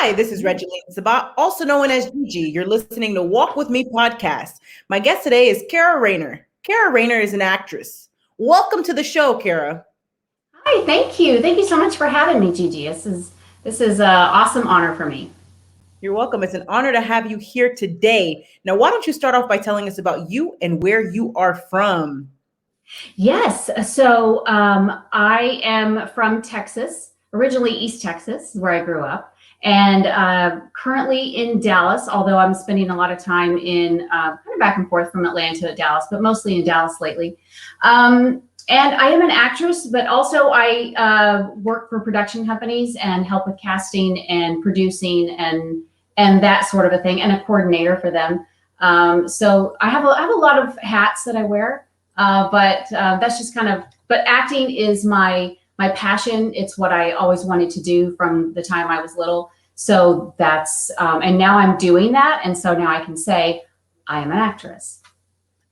Hi, this is Regeline Sabat, also known as Gigi. You're listening to Walk With Me podcast. My guest today is Kara Rayner. Kara Rayner is an actress. Welcome to the show, Kara. Hi, thank you. Thank you so much for having me, Gigi. This is an awesome honor for me. You're welcome. It's an honor to have you here today. Now, why don't you start off by telling us about you and where you are from? Yes, so I am from Texas, originally East Texas, where I grew up, and currently in Dallas, although I'm spending a lot of time in kind of back and forth from Atlanta to Dallas, but mostly in Dallas lately. And I am an actress, but also I work for production companies and help with casting and producing and that sort of a thing, and a coordinator for them. So I have a lot of hats that I wear. But that's just kind of, but acting is my passion. It's what I always wanted to do from the time I was little. So that's, and now I'm doing that. And so now I can say I am an actress.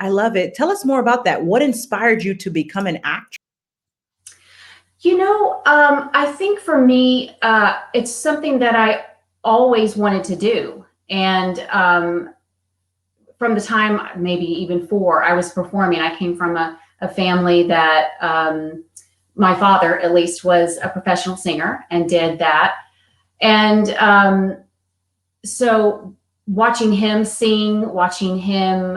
I love it. Tell us more about that. What inspired you to become an actress? I think for me, it's something that I always wanted to do. And from the time maybe even 4, I was performing. I came from a family that my father, at least, was a professional singer and did that. And so watching him sing, watching him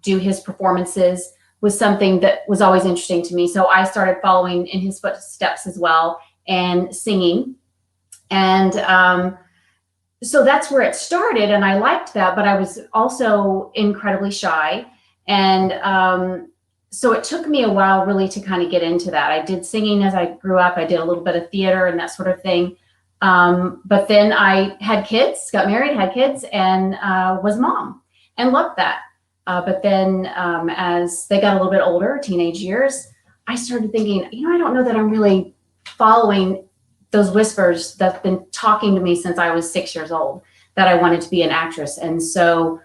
do his performances was something that was always interesting to me. So I started following in his footsteps as well and singing. And so that's where it started, and I liked that, but I was also incredibly shy. And so it took me a while really to kind of get into that. I did singing as I grew up. I did a little bit of theater and that sort of thing. But then I had kids, got married, had kids, and was a mom and loved that. But then as they got a little bit older, teenage years, I started thinking, I don't know that I'm really following those whispers that's been talking to me since I was 6 years old, that I wanted to be an actress. And so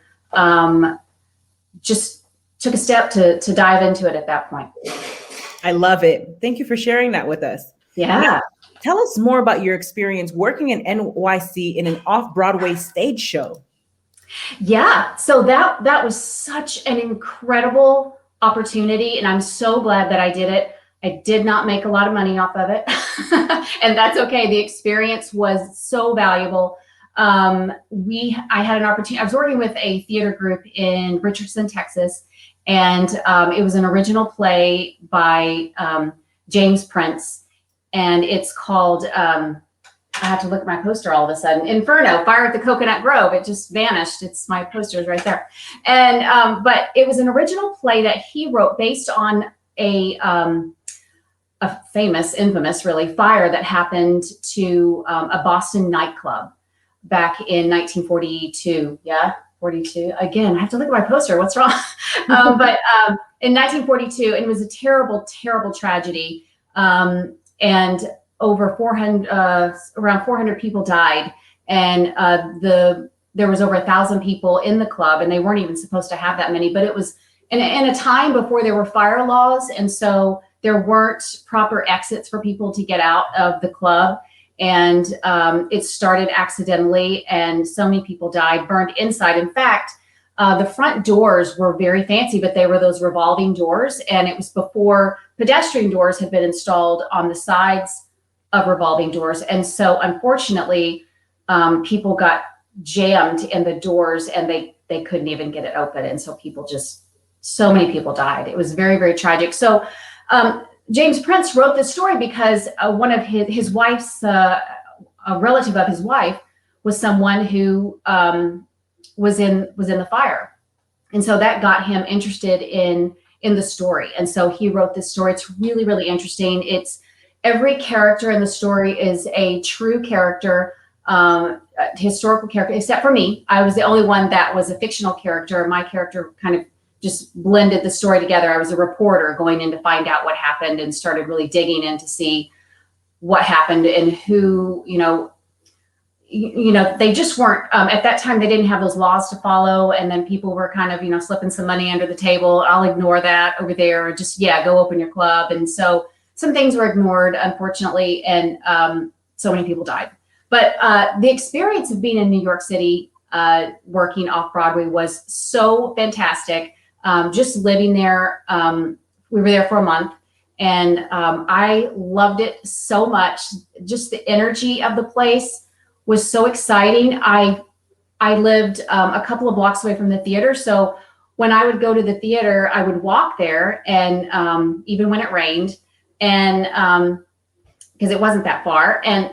just took a step to dive into it at that point. I love it. Thank you for sharing that with us. Yeah. Now, tell us more about your experience working in NYC in an off-Broadway stage show. Yeah. So that was such an incredible opportunity, and I'm so glad that I did it. I did not make a lot of money off of it, and that's okay. The experience was so valuable. I had an opportunity. I was working with a theater group in Richardson, Texas, and it was an original play by James Prince, and it's called, I have to look at my poster all of a sudden, Inferno, Fire at the Coconut Grove. It just vanished. My poster is right there. And but it was an original play that he wrote based on a famous, infamous, really, fire that happened to a Boston nightclub back in 1942. Yeah, 42. Again, I have to look at my poster. What's wrong? But in 1942, and it was a terrible, terrible tragedy. And over 400, around 400 people died. And there was over 1,000 people in the club, and they weren't even supposed to have that many. But it was in a time before there were fire laws, and so there weren't proper exits for people to get out of the club. And it started accidentally, and so many people died, burned inside. In fact, the front doors were very fancy, but they were those revolving doors. And it was before pedestrian doors had been installed on the sides of revolving doors. And so unfortunately, people got jammed in the doors, and they couldn't even get it open. And so so many people died. It was very, very tragic. So James Prince wrote this story because one of his wife's, a relative of his wife, was someone who was in the fire, and so that got him interested in the story. And so he wrote this story. It's really, really interesting. It's every character in the story is a true character, historical character, except for me. I was the only one that was a fictional character. My character kind of just blended the story together. I was a reporter going in to find out what happened, and started really digging in to see what happened and who, they just weren't, at that time, they didn't have those laws to follow. And then people were kind of, slipping some money under the table. I'll ignore that over there, or just, go open your club. And so some things were ignored, unfortunately. And so many people died. But the experience of being in New York City, working off Broadway was so fantastic. Just living there, we were there for a month, and I loved it so much. Just the energy of the place was so exciting. I lived a couple of blocks away from the theater, so when I would go to the theater, I would walk there, and even when it rained, and because it wasn't that far, and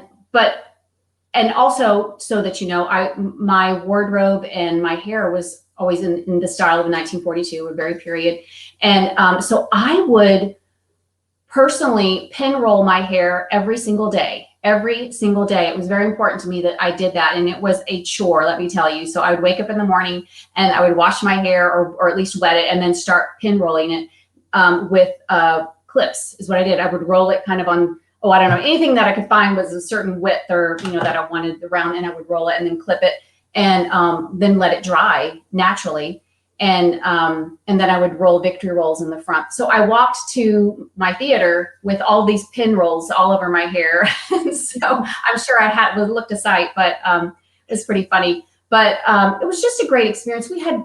also, so that you know, my wardrobe and my hair was always in the style of 1942, a very period, and so I would personally pin roll my hair every single day. Every single day. It was very important to me that I did that. And it was a chore, let me tell you. So I would wake up in the morning and I would wash my hair, or at least wet it, and then start pin rolling it with clips is what I did. I would roll it kind of on, I don't know, anything that I could find was a certain width, or, that I wanted around, and I would roll it and then clip it, and then let it dry naturally. And then I would roll victory rolls in the front. So I walked to my theater with all these pin rolls all over my hair. So I'm sure I looked a sight, but it's pretty funny. But it was just a great experience. We had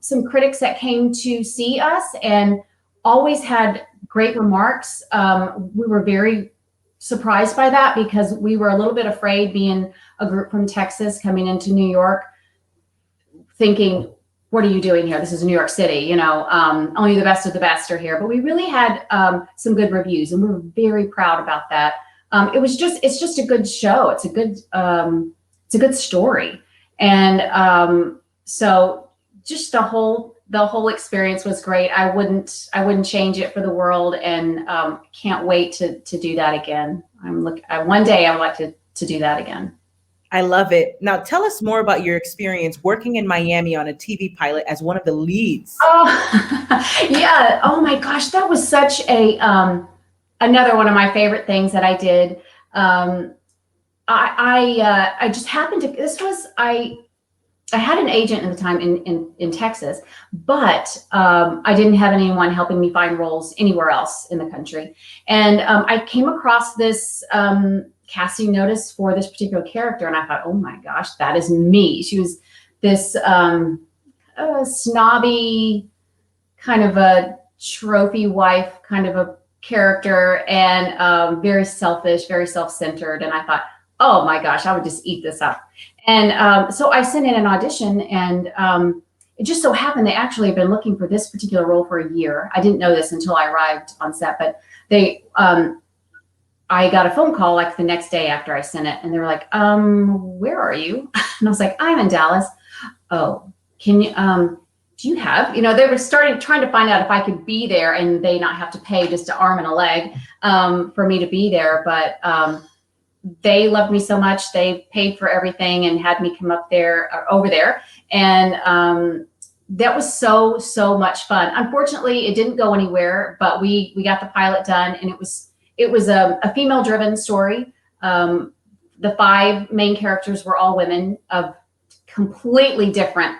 some critics that came to see us and always had great remarks. We were very surprised by that, because we were a little bit afraid, being a group from Texas coming into New York, thinking, what are you doing here? This is New York City, only the best of the best are here. But we really had some good reviews, and we were very proud about that. It's just a good show. It's a good story. And so just the whole experience was great. I wouldn't change it for the world, and can't wait to do that again. One day I would like to do that again. I love it. Now, tell us more about your experience working in Miami on a TV pilot as one of the leads. Oh, yeah. Oh my gosh, that was such a another one of my favorite things that I did. I just happened to. I had an agent at the time in Texas, but I didn't have anyone helping me find roles anywhere else in the country, and I came across this casting notice for this particular character, and I thought, oh my gosh, that is me. She was this snobby, kind of a trophy wife kind of a character, and very selfish, very self-centered. And I thought, oh my gosh, I would just eat this up. And so I sent in an audition, and it just so happened they actually had been looking for this particular role for a year. I didn't know this until I arrived on set, but I got a phone call like the next day after I sent it, and they were like, where are you? And I was like, I'm in Dallas. Oh, can you, do you have, they were trying to find out if I could be there and they not have to pay just an arm and a leg for me to be there. But they loved me so much. They paid for everything and had me come up there, or over there. And that was so much fun. Unfortunately, it didn't go anywhere, but we got the pilot done, and it was a female-driven story. The 5 main characters were all women of completely different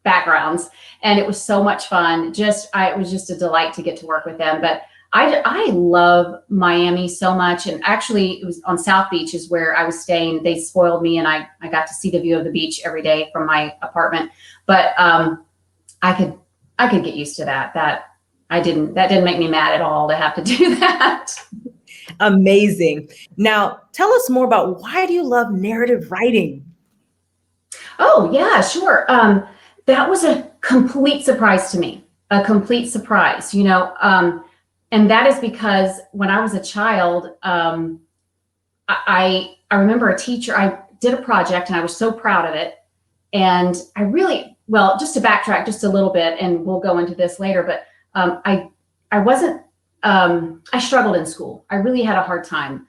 backgrounds, and it was so much fun. It was just a delight to get to work with them. But I love Miami so much, and actually it was on South Beach is where I was staying. They spoiled me, and I got to see the view of the beach every day from my apartment. But I could get used to that. That didn't make me mad at all to have to do that. Amazing. Now, tell us more about, why do you love narrative writing? Oh, yeah, sure. That was a complete surprise to me, a complete surprise, and that is because when I was a child, I remember a teacher, I did a project and I was so proud of it. And just to backtrack just a little bit, and we'll go into this later, but I struggled in school. I really had a hard time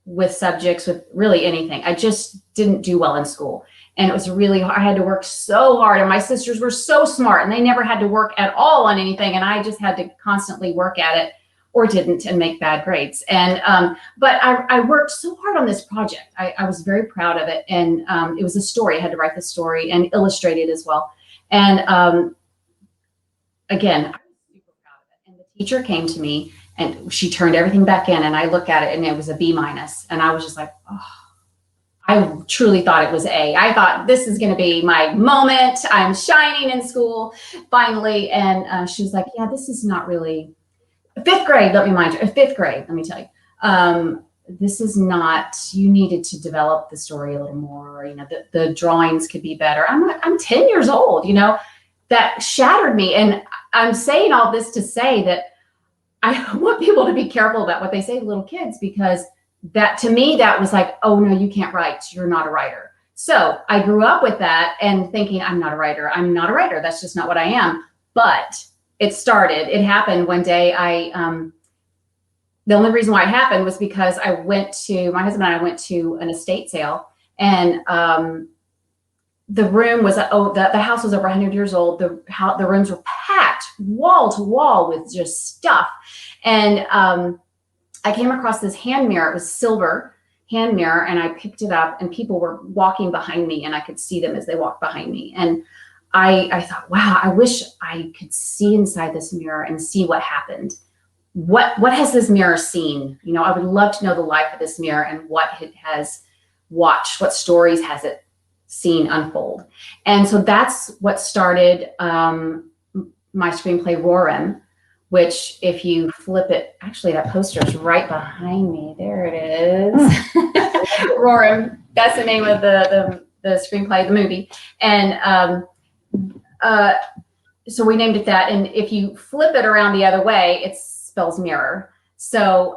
with subjects, with really anything. I just didn't do well in school. And it was really hard. I had to work so hard, and my sisters were so smart, and they never had to work at all on anything. And I just had to constantly work at it, or didn't, and make bad grades. And but I worked so hard on this project. I was very proud of it. And it was a story. I had to write the story and illustrate it as well. And again, I was super proud of it. And the teacher came to me And she turned everything back in, and I look at it and it was a B-. And I was just like, oh, I truly thought it was A. I thought this is going to be my moment. I'm shining in school finally. And she was like, yeah, this is not really fifth grade. Fifth grade. Let me tell you, this is not, you needed to develop the story a little more, you know, the drawings could be better. I'm 10 years old, you know, that shattered me. And I'm saying all this to say that I want people to be careful about what they say to little kids, because that, to me, that was like, oh no, you can't write. You're not a writer. So I grew up with that and thinking, I'm not a writer. I'm not a writer. That's just not what I am. But it happened one day. The only reason why it happened was because my husband and I went to an estate sale, and the room was, the house was over 100 years old. The rooms were packed wall to wall with just stuff. And I came across this hand mirror. It was silver hand mirror, and I picked it up, and people were walking behind me, and I could see them as they walked behind me. And I thought, wow, I wish I could see inside this mirror and see what happened. What has this mirror seen? You know, I would love to know the life of this mirror and what it has watched, what stories has it seen unfold. And so that's what started my screenplay, Roarin', which if you flip it, actually that poster is right behind me. There it is. Roarin', that's the name of the screenplay, the movie. And so we named it that. And if you flip it around the other way, it spells mirror. So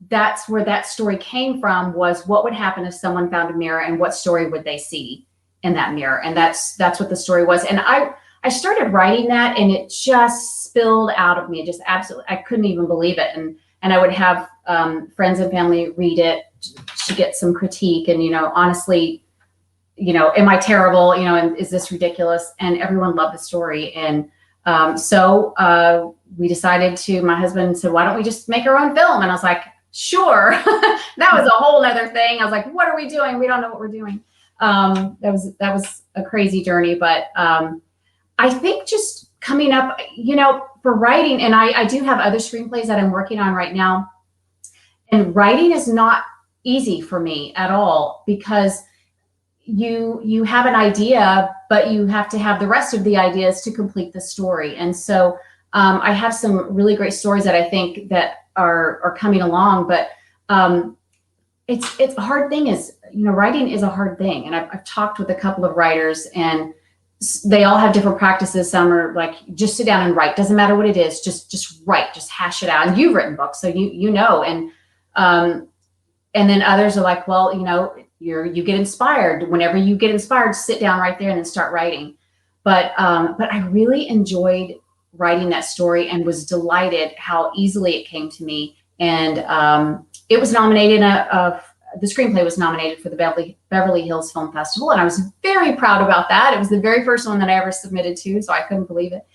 that's where that story came from, was what would happen if someone found a mirror, and what story would they see in that mirror? And that's what the story was. And I started writing that, and it just spilled out of me. Just absolutely, I couldn't even believe it. And I would have friends and family read it to get some critique. And, you know, honestly, you know, am I terrible? You know, and is this ridiculous? And everyone loved the story. And so we decided my husband said, why don't we just make our own film? And I was like, sure. That was a whole nother thing. I was like, what are we doing? We don't know what we're doing. That was a crazy journey. But I think just coming up, you know, for writing, and I do have other screenplays that I'm working on right now. And writing is not easy for me at all, because you have an idea, but you have to have the rest of the ideas to complete the story. And so I have some really great stories that I think that are coming along, but it's a hard thing. Is, you know, writing is a hard thing. And I've talked with a couple of writers, and they all have different practices. Some are like, just sit down and write. Doesn't matter what it is, just write, just hash it out. And you've written books, so you know. And then others are like, well, you know, you get inspired. Whenever you get inspired, sit down right there and then start writing. But I really enjoyed writing that story, and was delighted how easily it came to me. And it was nominated. The screenplay was nominated for the Beverly Hills Film Festival, and I was very proud about that. It was the very first one that I ever submitted to, so I couldn't believe it.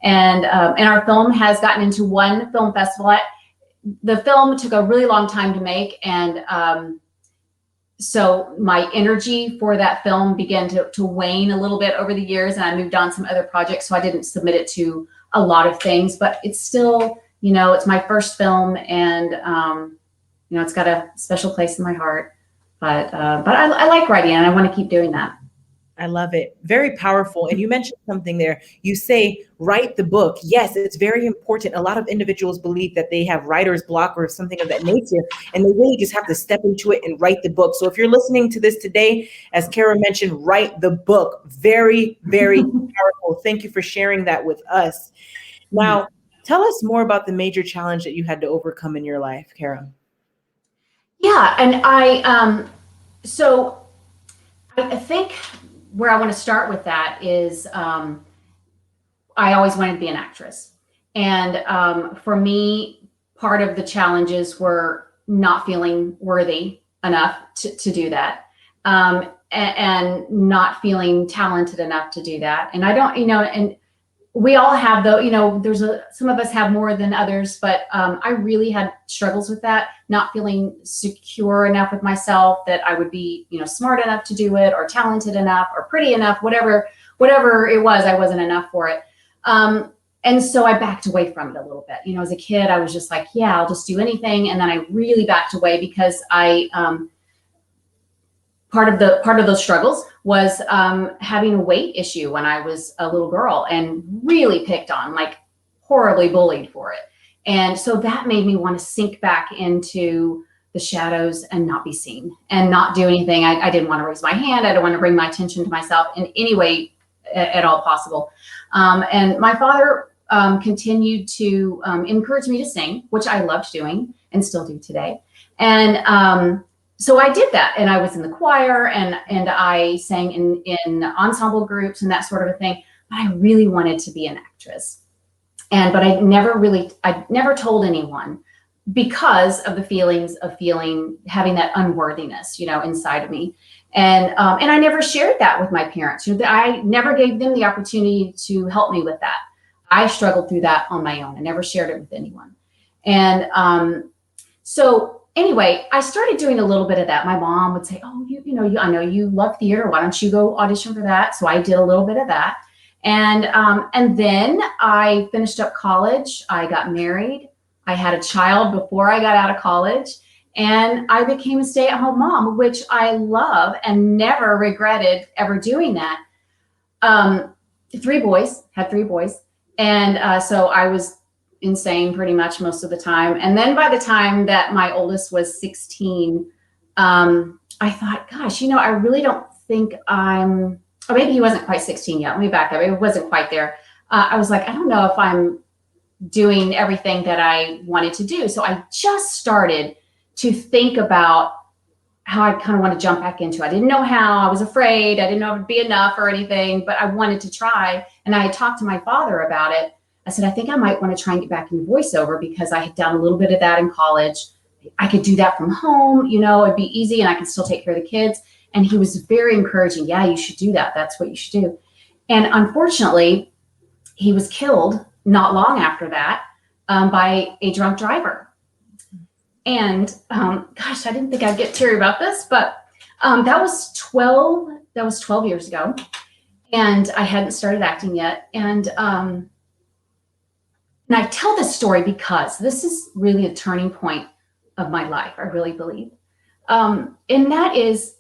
And our film has gotten into one film festival. The film took a really long time to make, and so my energy for that film began to wane a little bit over the years, and I moved on some other projects, so I didn't submit it to a lot of things. But it's still, you know, it's my first film, and you know, it's got a special place in my heart. But I like writing, and I want to keep doing that. I love it. Very powerful. And you mentioned something there. You say, write the book. Yes, it's very important. A lot of individuals believe that they have writer's block or something of that nature, and they really just have to step into it and write the book. So if you're listening to this today, as Kara mentioned, write the book. Very, very powerful. Thank you for sharing that with us. Now, tell us more about the major challenge that you had to overcome in your life, Kara. Yeah, and so I think where I want to start with that is I always wanted to be an actress. And for me, part of the challenges were not feeling worthy enough to do that, and not feeling talented enough to do that. And I don't, you know, and we all have, though, you know, some of us have more than others, but I really had struggles with that, not feeling secure enough with myself that I would be, you know, smart enough to do it, or talented enough, or pretty enough, whatever it was, I wasn't enough for it. And so I backed away from it a little bit. As a kid, I was just like, yeah, I'll just do anything. And then I really backed away because part of those struggles was having a weight issue when I was a little girl, and really picked on, like horribly bullied for it. And so that made me want to sink back into the shadows and not be seen and not do anything. I didn't want to raise my hand. I didn't want to bring my attention to myself in any way at all possible. And my father continued to encourage me to sing, which I loved doing and still do today. And so I did that, and I was in the choir, and I sang in ensemble groups and that sort of a thing. But I really wanted to be an actress, but I never told anyone, because of the feelings of having that unworthiness, inside of me. And I never shared that with my parents. I never gave them the opportunity to help me with that. I struggled through that on my own. I never shared it with anyone. And so anyway, I started doing a little bit of that. My mom would say, oh, I know you love theater. Why don't you go audition for that? So I did a little bit of that. And then I finished up college. I got married. I had a child before I got out of college, and I became a stay-at-home mom, which I love and never regretted ever doing that. Had 3 boys. And so I was insane pretty much most of the time. And then by the time that my oldest was 16, I thought, gosh, I really don't think or maybe he wasn't quite 16 yet. Let me back up. It wasn't quite there. I was like, I don't know if I'm doing everything that I wanted to do. So I just started to think about how I kind of want to jump back into it. I didn't know how. I was afraid. I didn't know if it'd be enough or anything, but I wanted to try. And I had talked to my father about it. I said, I think I might want to try and get back into voiceover, because I had done a little bit of that in college. I could do that from home, it'd be easy, and I could still take care of the kids. And he was very encouraging. Yeah, you should do that. That's what you should do. And unfortunately, he was killed not long after that by a drunk driver. And gosh, I didn't think I'd get teary about this, but that was 12 years ago, and I hadn't started acting yet. And I tell this story because this is really a turning point of my life, I really believe. And that is,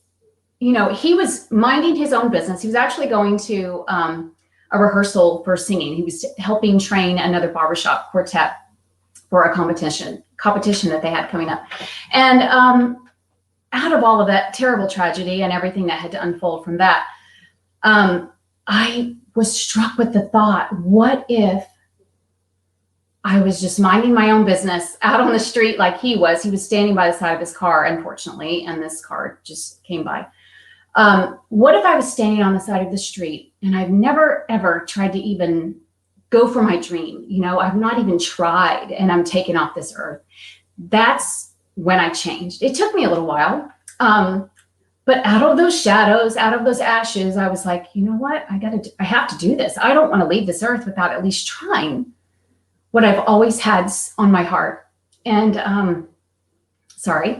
he was minding his own business. He was actually going to a rehearsal for singing. He was helping train another barbershop quartet for a competition that they had coming up. And out of all of that terrible tragedy and everything that had to unfold from that, I was struck with the thought, what if I was just minding my own business out on the street like he was? He was standing by the side of his car, unfortunately, and this car just came by. What if I was standing on the side of the street, and I've never, ever tried to even go for my dream? I've not even tried, and I'm taken off this earth. That's when I changed. It took me a little while. But out of those shadows, out of those ashes, I was like, you know what? I have to do this. I don't want to leave this earth without at least trying what I've always had on my heart. And sorry.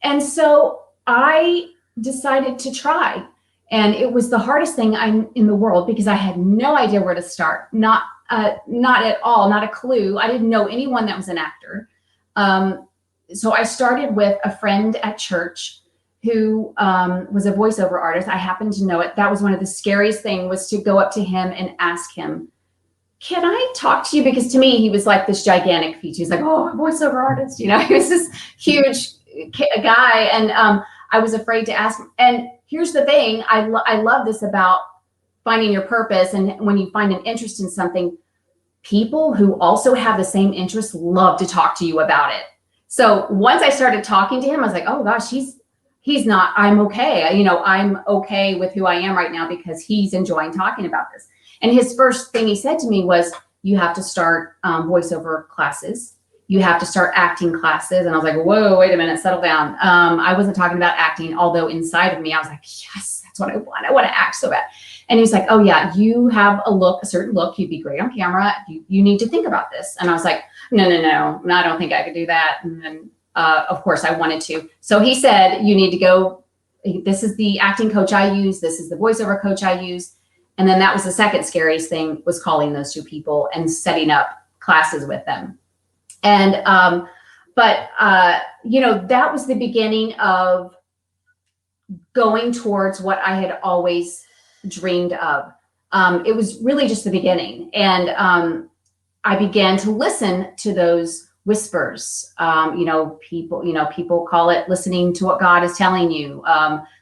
And so I decided to try. And it was the hardest thing in the world, because I had no idea where to start. Not at all, not a clue. I didn't know anyone that was an actor. So I started with a friend at church who was a voiceover artist. I happened to know it. That was one of the scariest things, was to go up to him and ask him, can I talk to you? Because to me, he was like this gigantic feature. He's like, oh, voiceover artist. He was this huge guy. And I was afraid to ask him. And here's the thing. I love this about finding your purpose. And when you find an interest in something, people who also have the same interest love to talk to you about it. So once I started talking to him, I was like, oh gosh, he's not, I'm okay. I'm okay with who I am right now, because he's enjoying talking about this. And his first thing he said to me was, you have to start voiceover classes. You have to start acting classes. And I was like, whoa, wait a minute, settle down. I wasn't talking about acting, although inside of me, I was like, yes, that's what I want. I want to act so bad. And he was like, oh yeah, you have a certain look. You'd be great on camera. You need to think about this. And I was like, no, I don't think I could do that. And then, of course, I wanted to. So he said, you need to go. This is the acting coach I use. This is the voiceover coach I use. And then that was the second scariest thing, was calling those two people and setting up classes with them. And, you know, that was the beginning of going towards what I had always dreamed of. It was really just the beginning. And I began to listen to those whispers. You know, people call it listening to what God is telling you,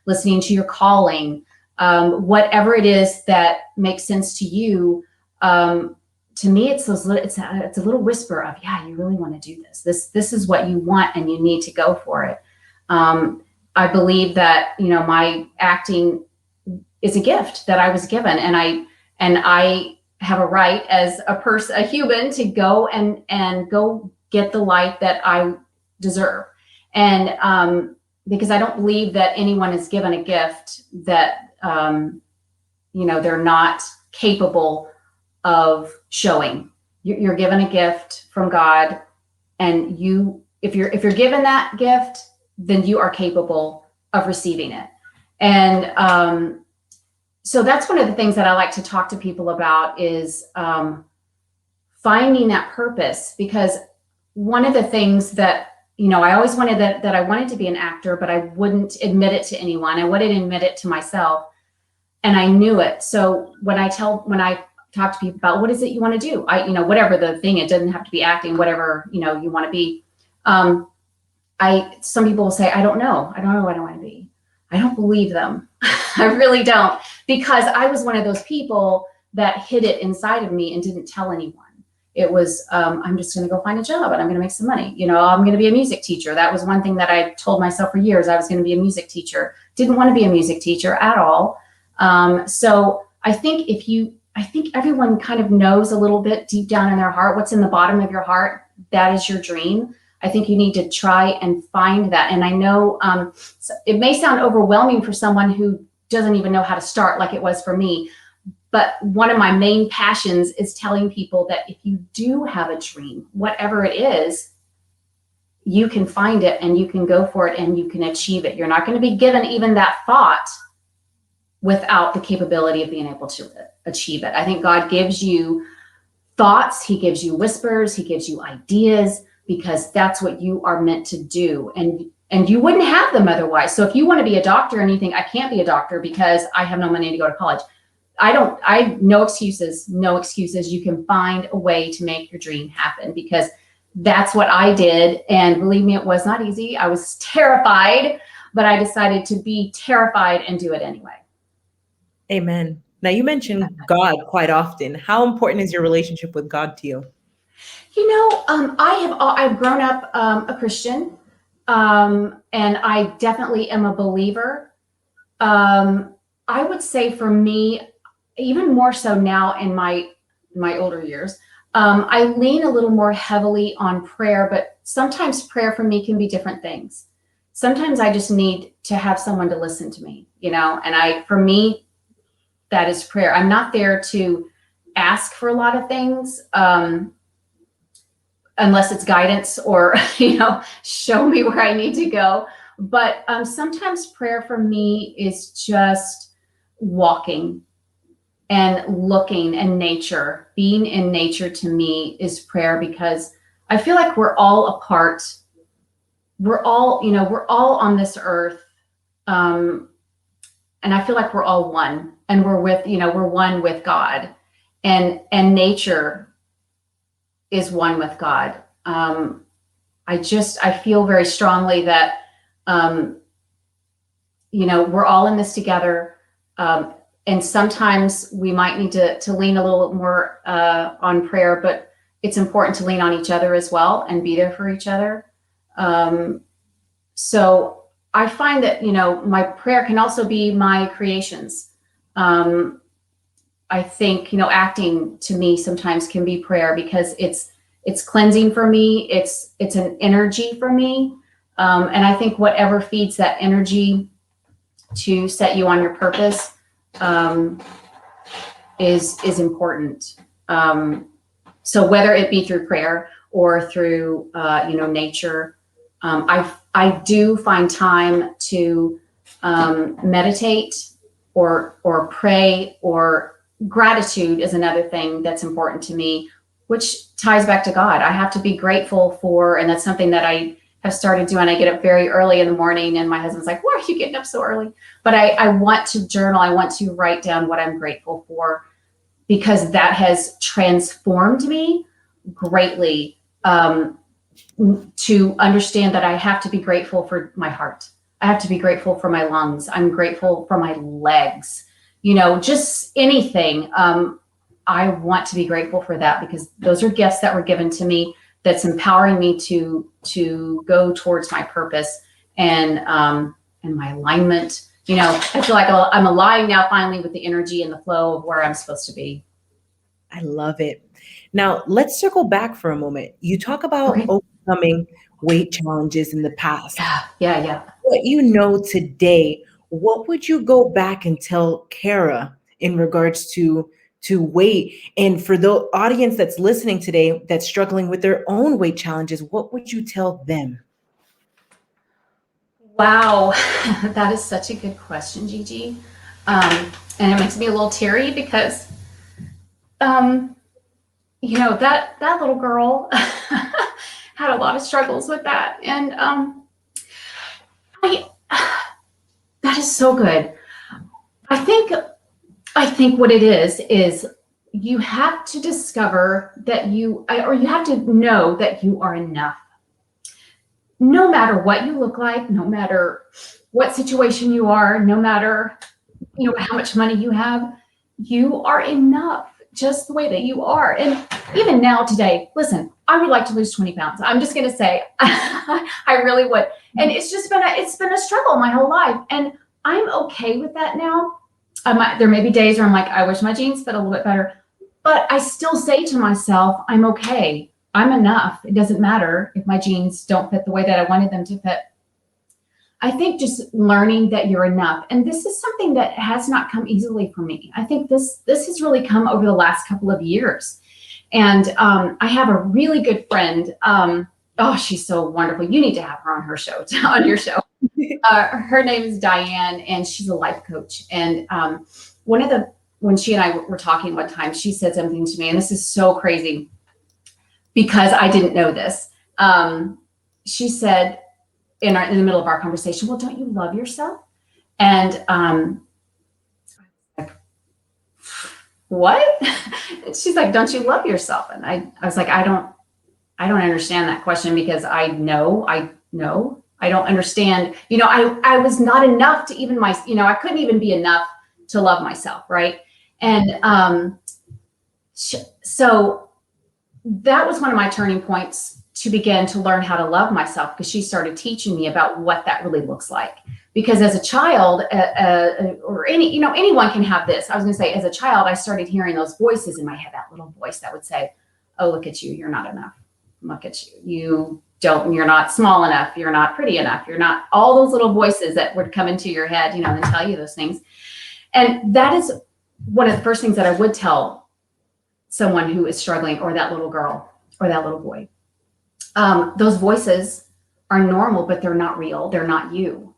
listening to your calling, whatever it is that makes sense to you. To me, it's a little whisper of, yeah, you really want to do this. This is what you want, and you need to go for it. I believe that, you know, my acting is a gift that I was given, and I have a right as a human, to go and go get the life that I deserve. And because I don't believe that anyone is given a gift that, you know, they're not capable of showing. You're given a gift from God, and if you're given that gift, then you are capable of receiving it. And so that's one of the things that I like to talk to people about, is finding that purpose. Because one of the things that, you know, I always wanted that I wanted to be an actor, but I wouldn't admit it to anyone. I wouldn't admit it to myself, and I knew it. So when I talk to people about, what is it you want to do? You know, whatever the thing, it doesn't have to be acting, whatever, you know, you want to be. Some people will say, I don't know what I want to be. I don't believe them. I really don't, because I was one of those people that hid it inside of me and didn't tell anyone. It was, I'm just going to go find a job and I'm going to make some money. You know, I'm going to be a music teacher. That was one thing that I told myself for years. I was going to be a music teacher. Didn't want to be a music teacher at all. So I think everyone kind of knows a little bit deep down in their heart, what's in the bottom of your heart, that is your dream. I think you need to try and find that. And I know it may sound overwhelming for someone who doesn't even know how to start, like it was for me. But one of my main passions is telling people that if you do have a dream, whatever it is, you can find it and you can go for it and you can achieve it. You're not going to be given even that thought without the capability of being able to achieve it. I think God gives you thoughts, He gives you whispers, He gives you ideas, because that's what you are meant to do. And you wouldn't have them otherwise. So if you want to be a doctor and you think, I can't be a doctor because I have no money to go to college, no excuses. You can find a way to make your dream happen, because that's what I did. And believe me, it was not easy. I was terrified, but I decided to be terrified and do it anyway. Amen. Now, you mentioned God quite often. How important is your relationship with God to you? You know, I've grown up a Christian, and I definitely am a believer. I would say for me, even more so now in my older years, I lean a little more heavily on prayer, but sometimes prayer for me can be different things. Sometimes I just need to have someone to listen to me, you know, and for me, that is prayer. I'm not there to ask for a lot of things, unless it's guidance or, you know, show me where I need to go. But sometimes prayer for me is just walking and looking, and nature. Being in nature to me is prayer, because I feel like we're all a part. We're all on this earth. And I feel like we're all one, and we're one with God, and nature is one with God. I feel very strongly that, we're all in this together. And sometimes we might need to lean a little more on prayer, but it's important to lean on each other as well and be there for each other. So I find that, my prayer can also be my creations. I think, acting to me sometimes can be prayer, because it's cleansing for me. It's an energy for me. And I think whatever feeds that energy to set you on your purpose is important. So whether it be through prayer or through, nature, I do find time to meditate or pray or gratitude is another thing that's important to me, which ties back to God. I have to be grateful for, and that's something that I have started doing. I get up very early in the morning, and my husband's like, why are you getting up so early? But I want to journal. I want to write down what I'm grateful for, because that has transformed me greatly, to understand that I have to be grateful for my heart. I have to be grateful for my lungs. I'm grateful for my legs, just anything. I want to be grateful for that, because those are gifts that were given to me that's empowering me to go towards my purpose and my alignment. I feel like I'm aligned now finally with the energy and the flow of where I'm supposed to be. I love it. Now, let's circle back for a moment. You talk about Okay. overcoming weight challenges in the past. Yeah. What you know today, what would you go back and tell Kara in regards to weight? And for the audience that's listening today that's struggling with their own weight challenges, what would you tell them? Wow, that is such a good question, Gigi. And it makes me a little teary because, that little girl had a lot of struggles with that. And I that is so good. I think what it is you have to discover that you have to know that you are enough. No matter what you look like, no matter what situation you are, no matter how much money you have, you are enough just the way that you are. And even now today, listen, I would like to lose 20 pounds. I'm just going to say, I really would. And it's been a struggle my whole life. And I'm okay with that now. There may be days where I'm like, I wish my jeans fit a little bit better, but I still say to myself, I'm okay. I'm enough. It doesn't matter if my jeans don't fit the way that I wanted them to fit. I think just learning that you're enough. And this is something that has not come easily for me. I think this has really come over the last couple of years. And I have a really good friend. She's so wonderful. You need to have her on on your show. Her name is Diane, and she's a life coach. And when she and I were talking one time, she said something to me, and this is so crazy because I didn't know this. She said, in the middle of our conversation, well, don't you love yourself? And like, what? She's like, don't you love yourself? And I was like, I don't understand that question, because I know I don't understand. I was not enough to even I couldn't even be enough to love myself, right? And so that was one of my turning points to begin to learn how to love myself, because she started teaching me about what that really looks like. Because as a child, or anyone can have this. I was going to say, as a child, I started hearing those voices in my head, that little voice that would say, oh, look at you, you're not enough. Look at you, you're not small enough. You're not pretty enough. You're not, all those little voices that would come into your head, and tell you those things. And that is one of the first things that I would tell someone who is struggling, or that little girl or that little boy. Those voices are normal, but they're not real. They're not you.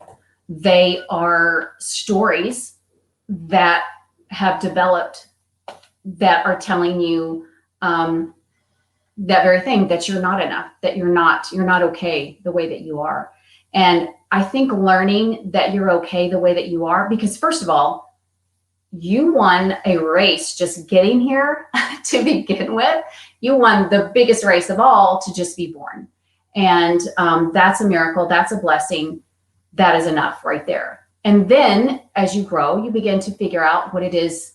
They are stories that have developed that are telling you that very thing, that you're not enough, that you're not okay the way that you are. And I think learning that you're okay the way that you are, because first of all, you won a race just getting here to begin with. You won the biggest race of all, to just be born. And that's a miracle. That's a blessing. That is enough right there. And then as you grow, you begin to figure out what it is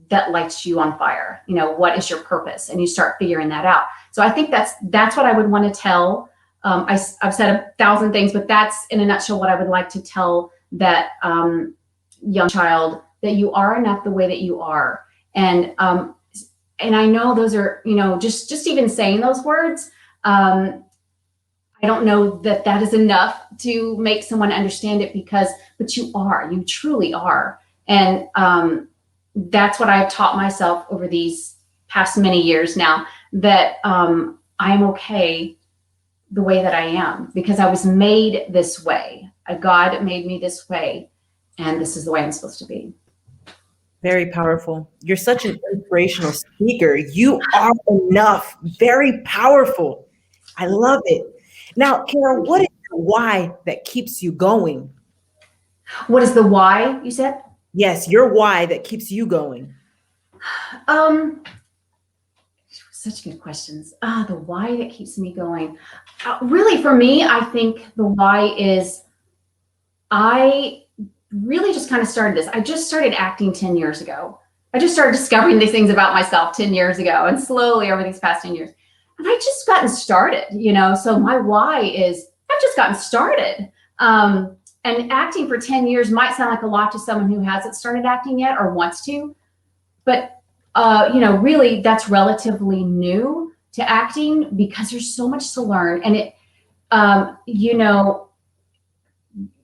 that lights you on fire. What is your purpose? And you start figuring that out. So I think that's what I would want to tell. I've said 1,000 things, but that's in a nutshell what I would like to tell that young child, that you are enough the way that you are. And I know those are, just even saying those words, I don't know that is enough to make someone understand it, but you truly are. And that's what I've taught myself over these past many years now, that I am okay the way that I am, because I was made this way. God made me this way, and this is the way I'm supposed to be. Very powerful. You're such an inspirational speaker. You are enough. Very powerful. I love it. Now, Kara, what is the why that keeps you going? What is the why, you said? Yes, your why that keeps you going. Um, Such good questions. The why that keeps me going. Really, for me, I think the why is I really just kind of started this. I just started acting 10 years ago. I just started discovering these things about myself 10 years ago, and slowly over these past 10 years. And I just gotten started, So my why is I've just gotten started. And acting for 10 years might sound like a lot to someone who hasn't started acting yet or wants to, but really that's relatively new to acting because there's so much to learn. And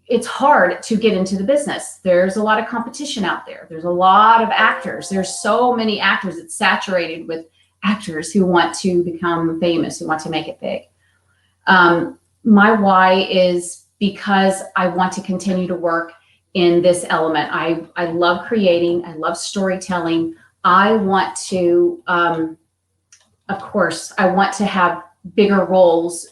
it's hard to get into the business. There's a lot of competition out there. There's a lot of actors. There's so many actors. It's saturated with actors who want to become famous, who want to make it big. My why is because I want to continue to work in this element. I love creating. I love storytelling. I want to, of course, I want to have bigger roles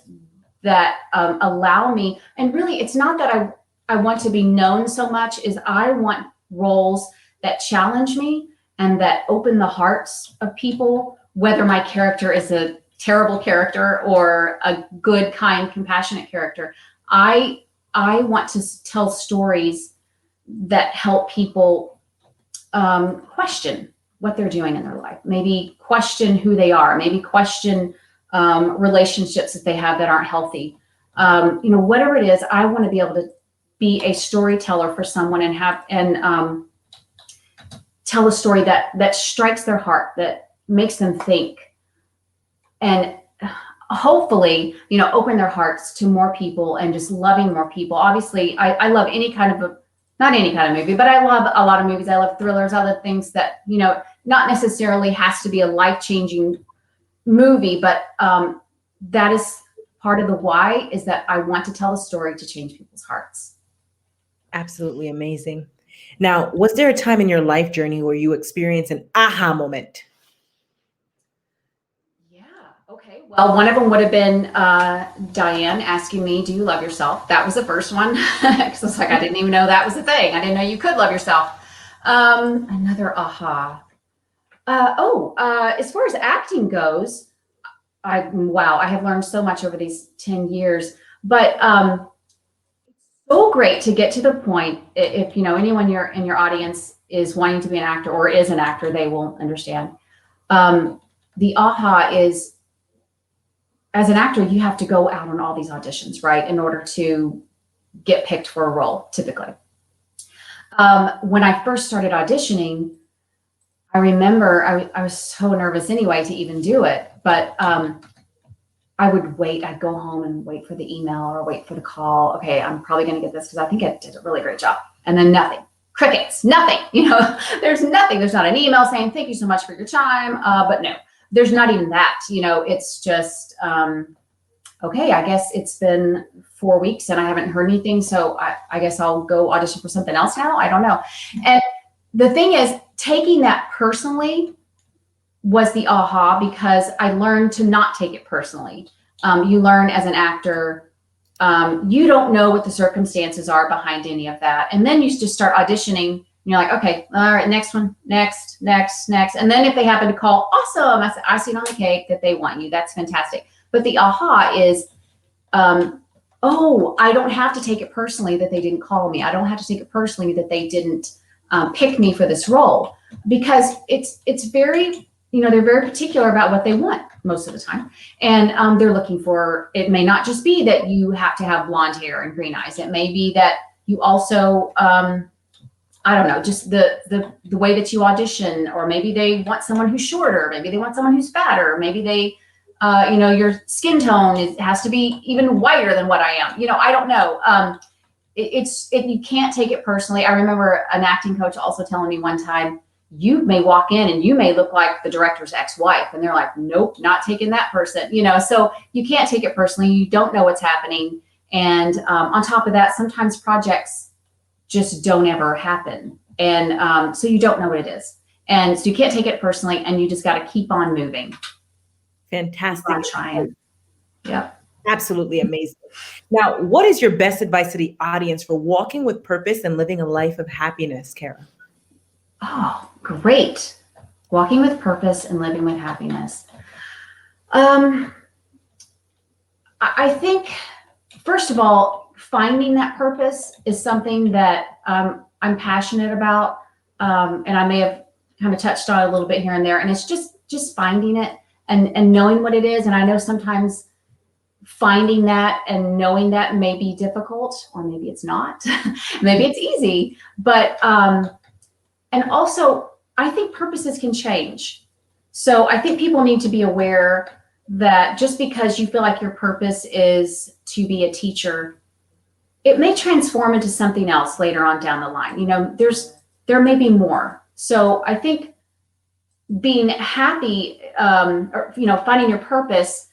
that allow me. And really, it's not that I want to be known so much as I want roles that challenge me and that open the hearts of people, whether my character is a terrible character or a good, kind, compassionate character. I want to tell stories that help people question what they're doing in their life, maybe question who they are, maybe question relationships that they have that aren't healthy. Whatever it is, I want to be able to be a storyteller for someone and tell a story that strikes their heart, that makes them think, and hopefully, open their hearts to more people and just loving more people. Obviously, I love not any kind of movie, but I love a lot of movies. I love thrillers, other things that, not necessarily has to be a life-changing movie, but that is part of the why, is that I want to tell a story to change people's hearts. Absolutely amazing. Now, was there a time in your life journey where you experienced an aha moment? Yeah. Okay. Well, one of them would have been Diane asking me, "Do you love yourself?" That was the first one, because it's like I didn't even know that was a thing. I didn't know you could love yourself. Another aha. As far as acting goes, I have learned so much over these 10 years, but so great to get to the point. If anyone in your audience is wanting to be an actor or is an actor, they will understand. The aha is, as an actor, you have to go out on all these auditions, right, in order to get picked for a role, typically. When I first started auditioning, I remember I was so nervous anyway to even do it, but I would wait. I'd go home and wait for the email or wait for the call. Okay, I'm probably going to get this because I think I did a really great job. And then nothing. Crickets. Nothing. There's nothing. There's not an email saying thank you so much for your time. But no, there's not even that. It's just okay. I guess it's been 4 weeks and I haven't heard anything. So I guess I'll go audition for something else now. I don't know. And the thing is, taking that personally was the aha, because I learned to not take it personally. You learn as an actor, you don't know what the circumstances are behind any of that. And then you just start auditioning. And you're like, okay, all right, next one, next. And then if they happen to call, awesome, I see it on the cake that they want you. That's fantastic. But the aha is, I don't have to take it personally that they didn't call me. I don't have to take it personally that they didn't pick me for this role, because it's very, they're very particular about what they want most of the time. And they're looking for, it may not just be that you have to have blonde hair and green eyes. It may be that you also, I don't know, just the way that you audition, or maybe they want someone who's shorter. Maybe they want someone who's fatter. Maybe they, your skin tone has to be even whiter than what I am. I don't know. You can't take it personally. I remember an acting coach also telling me one time, you may walk in and you may look like the director's ex-wife, and they're like, nope, not taking that person. So you can't take it personally. You don't know what's happening. And on top of that, sometimes projects just don't ever happen. And so you don't know what it is. And so you can't take it personally, and you just got to keep on moving. Fantastic. Keep on trying. Yeah. Absolutely amazing. Now, what is your best advice to the audience for walking with purpose and living a life of happiness, Kara? Oh, great. Walking with purpose and living with happiness. I think, first of all, finding that purpose is something that I'm passionate about. And I may have kind of touched on it a little bit here and there. And it's just finding it and knowing what it is. And I know sometimes finding that and knowing that may be difficult, or maybe it's not. Maybe it's easy. But and also, I think purposes can change. So I think people need to be aware that just because you feel like your purpose is to be a teacher, it may transform into something else later on down the line. You know, there may be more. So I think being happy, or, you know, finding your purpose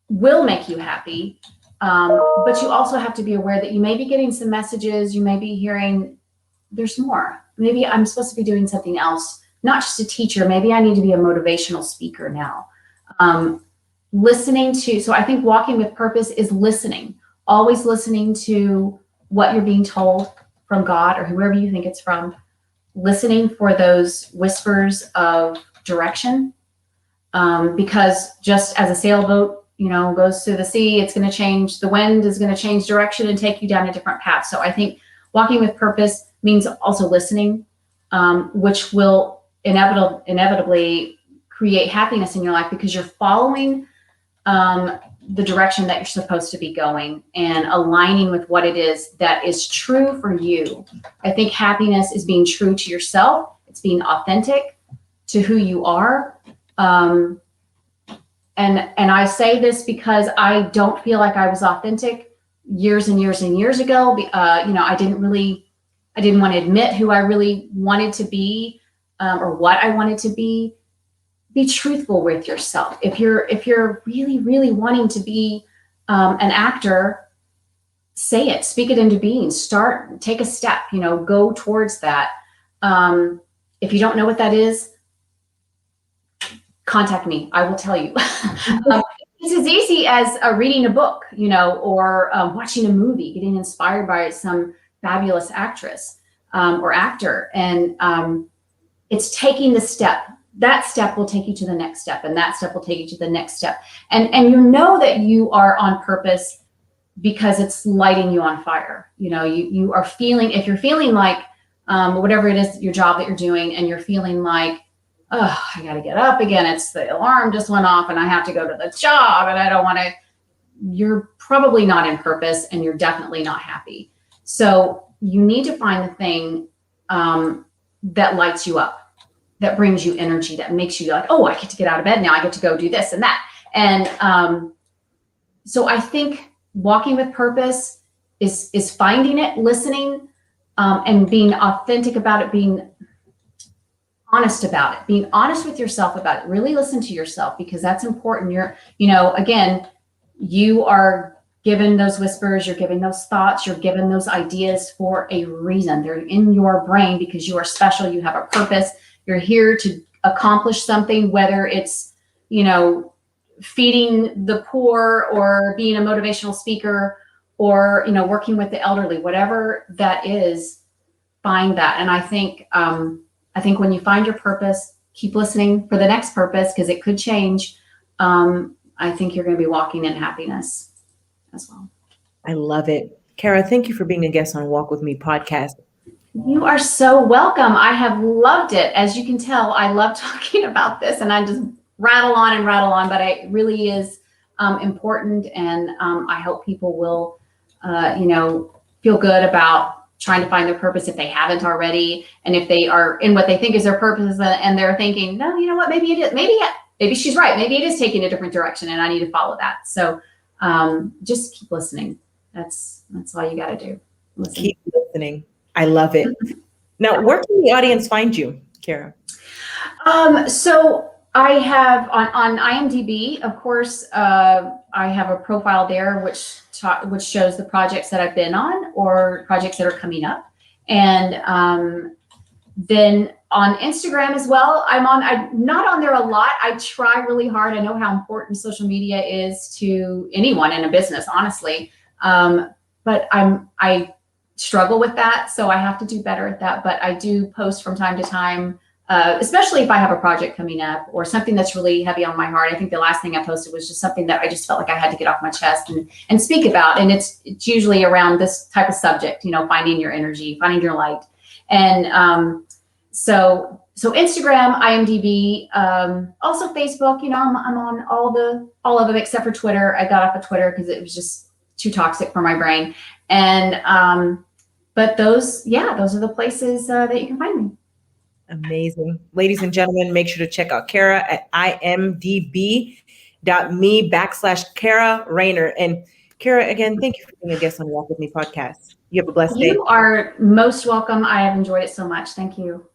will make you happy. But you also have to be aware that you may be getting some messages, you may be hearing there's more. Maybe I'm supposed to be doing something else, not just a teacher. Maybe I need to be a motivational speaker now. So I think walking with purpose is listening, always listening to what you're being told from God or whoever you think it's from, listening for those whispers of direction. Because just as a sailboat, you know, goes through the sea, it's going to change. The wind is going to change direction and take you down a different path. So I think walking with purpose means also listening, which will inevitably create happiness in your life because you're following the direction that you're supposed to be going and aligning with what it is that is true for you. I think happiness is being true to yourself. It's being authentic to who you are. And I say this because I don't feel like I was authentic years and years and years ago. You know, I didn't want to admit who I really wanted to be, or what I wanted to be. Be truthful with yourself. If you're really, really wanting to be an actor, say it, speak it into being. Take a step, you know, go towards that. If you don't know what that is, contact me. I will tell you. It's as easy as reading a book, you know, or watching a movie, getting inspired by some fabulous actress or actor. And it's taking the step. That step will take you to the next step, and that step will take you to the next step. And you know that you are on purpose because it's lighting you on fire. You know, you are feeling, if you're feeling like whatever it is, your job that you're doing, and you're feeling like, oh, I got to get up again. It's the alarm just went off and I have to go to the job and I don't want to, you're probably not in purpose and you're definitely not happy. So you need to find the thing that lights you up, that brings you energy, that makes you like, oh, I get to get out of bed now. I get to go do this and that. And so I think walking with purpose is finding it, listening, and being authentic about it, being honest about it, being honest with yourself about it. Really listen to yourself because that's important. You know, again, you are given those whispers, you're given those thoughts, you're given those ideas for a reason. They're in your brain because you are special. You have a purpose. You're here to accomplish something, whether it's, you know, feeding the poor or being a motivational speaker or, you know, working with the elderly, whatever that is, find that. And I think when you find your purpose, keep listening for the next purpose because it could change. I think you're going to be walking in happiness as well. I love it. Kara, thank you for being a guest on Walk With Me podcast. You are so welcome. I have loved it. As you can tell, I love talking about this and I just rattle on, but it really is important. And I hope people will, you know, feel good about trying to find their purpose if they haven't already. And if they are in what they think is their purpose and they're thinking, no, you know what, maybe it is, maybe she's right. Maybe it is taking a different direction and I need to follow that. So just keep listening. That's all you got to do. Listen. Keep listening. I love it. Now, where can the audience find you, Kara? So I have on IMDb, of course, I have a profile there which shows the projects that I've been on or projects that are coming up. And Then on Instagram as well, I'm not on there a lot. I try really hard. I know how important social media is to anyone in a business, honestly. But I struggle with that, so I have to do better at that. But I do post from time to time, especially if I have a project coming up or something that's really heavy on my heart. I think the last thing I posted was just something that I just felt like I had to get off my chest and speak about. And it's usually around this type of subject, finding your energy, finding your light. And so Instagram, IMDb, also Facebook. I'm on all of them except for Twitter. I got off of Twitter because it was just too toxic for my brain. And but those are the places that you can find me. Amazing. Ladies and gentlemen, make sure to check out Kara at imdb.me/Kara Rayner. And Kara, again, thank you for being a guest on Walk With Me podcast. You have a blessed day. You are most welcome. I have enjoyed it so much. Thank you.